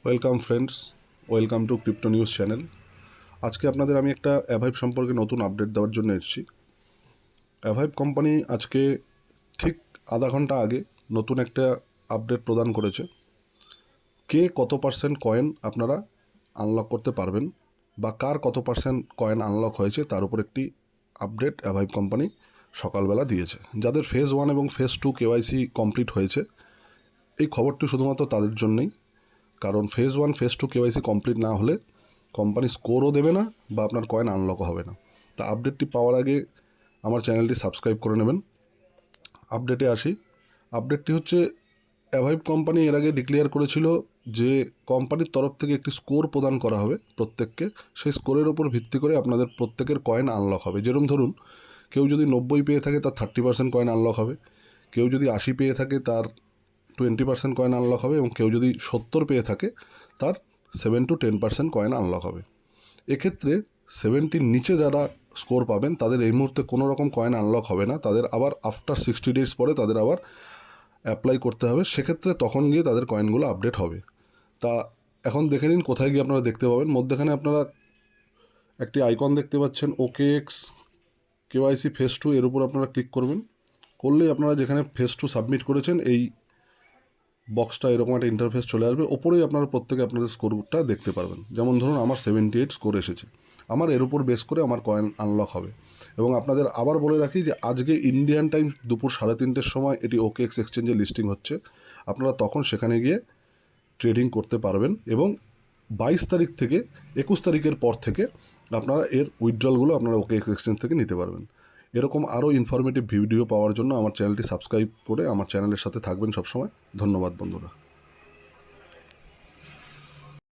Welcome friends, welcome to crypto news channel. আজকে আপনাদের আমি একটা অ্যাভাইভ সম্পর্কে নতুন আপডেট দেওয়ার জন্য এসেছি। অ্যাভাইভ কোম্পানি আজকে ঠিক আধা ঘন্টা আগে নতুন একটা আপডেট প্রদান করেছে। কে কত পার্সেন্ট কয়েন আপনারা আনলক করতে পারবেন বা কার কত পার্সেন্ট কয়েন আনলক হয়েছে তার উপর একটি আপডেট অ্যাভাইভ কোম্পানি সকালবেলা দিয়েছে। যাদের ফেজ 1 এবং ফেজ 2 কেওয়াইসি কমপ্লিট হয়েছে, এই খবরটি শুধুমাত্র তাদের জন্যই। কারণ ফেজ 1 ফেজ 2 কেওয়াইসি কমপ্লিট না হলে কোম্পানি স্কোরও দেবে না বা আপনার কয়েন আনলকও হবে না। তা আপডেটটি পাওয়ার আগে আমার চ্যানেলটি সাবস্ক্রাইব করে নেবেন। আপডেটে আসি। আপডেটটি হচ্ছে, অ্যাভাইভ কোম্পানি এর আগে ডিক্লেয়ার করেছিল যে কোম্পানির তরফ থেকে একটি স্কোর প্রদান করা হবে প্রত্যেককে। সেই স্কোরের ওপর ভিত্তি করে আপনাদের প্রত্যেকের কয়েন আনলক হবে। যেরকম ধরুন, কেউ যদি 90 পেয়ে থাকে তার 30% কয়েন আনলক হবে, কেউ যদি 80 পেয়ে থাকে তার 20% কয়েন আনলক হবে, এবং কেউ যদি 70 পেয়ে থাকে তার 7 to 10% কয়েন আনলক হবে। এক্ষেত্রে 70-র নিচে যারা স্কোর পাবেন তাদের এই মুহূর্তে কোনো রকম কয়েন আনলক হবে না। তাদের আবার আফটার 60 days পরে তাদের আবার অ্যাপ্লাই করতে হবে। সেক্ষেত্রে তখন গিয়ে তাদের কয়েনগুলো আপডেট হবে। তা এখন দেখে নিন কোথায় গিয়ে আপনারা দেখতে পাবেন। মধ্যখানে আপনারা একটি আইকন দেখতে পাচ্ছেন, OKX KYC ফেজ 2, এর উপর আপনারা ক্লিক করবেন। করলেই আপনারা যেখানে ফেজ 2 সাবমিট করেছেন এই বক্সটা এরকম একটা ইন্টারফেস চলে আসবে। ওপরেই আপনারা প্রত্যেকে আপনাদের স্কোরটা দেখতে পারবেন। যেমন ধরুন আমার 78 স্কোর এসেছে, আমার এর উপর বেস করে আমার কয়েন আনলক হবে। এবং আপনাদের আবার বলে রাখি যে আজকে ইন্ডিয়ান টাইম দুপুর 3:30-র সময় এটি OKX এক্সচেঞ্জে লিস্টিং হচ্ছে। আপনারা তখন সেখানে গিয়ে ট্রেডিং করতে পারবেন এবং 22 তারিখ থেকে 21 তারিখের পর থেকে আপনারা এর উইথড্রলগুলো আপনারা OKX এক্সচেঞ্জ থেকে নিতে পারবেন। এরকম আরও ইনফরমেটিভ ভিডিও পাওয়ার জন্য আমার চ্যানেলটি সাবস্ক্রাইব করে আমার চ্যানেলের সাথে থাকবেন সবসময়। ধন্যবাদ বন্ধুরা।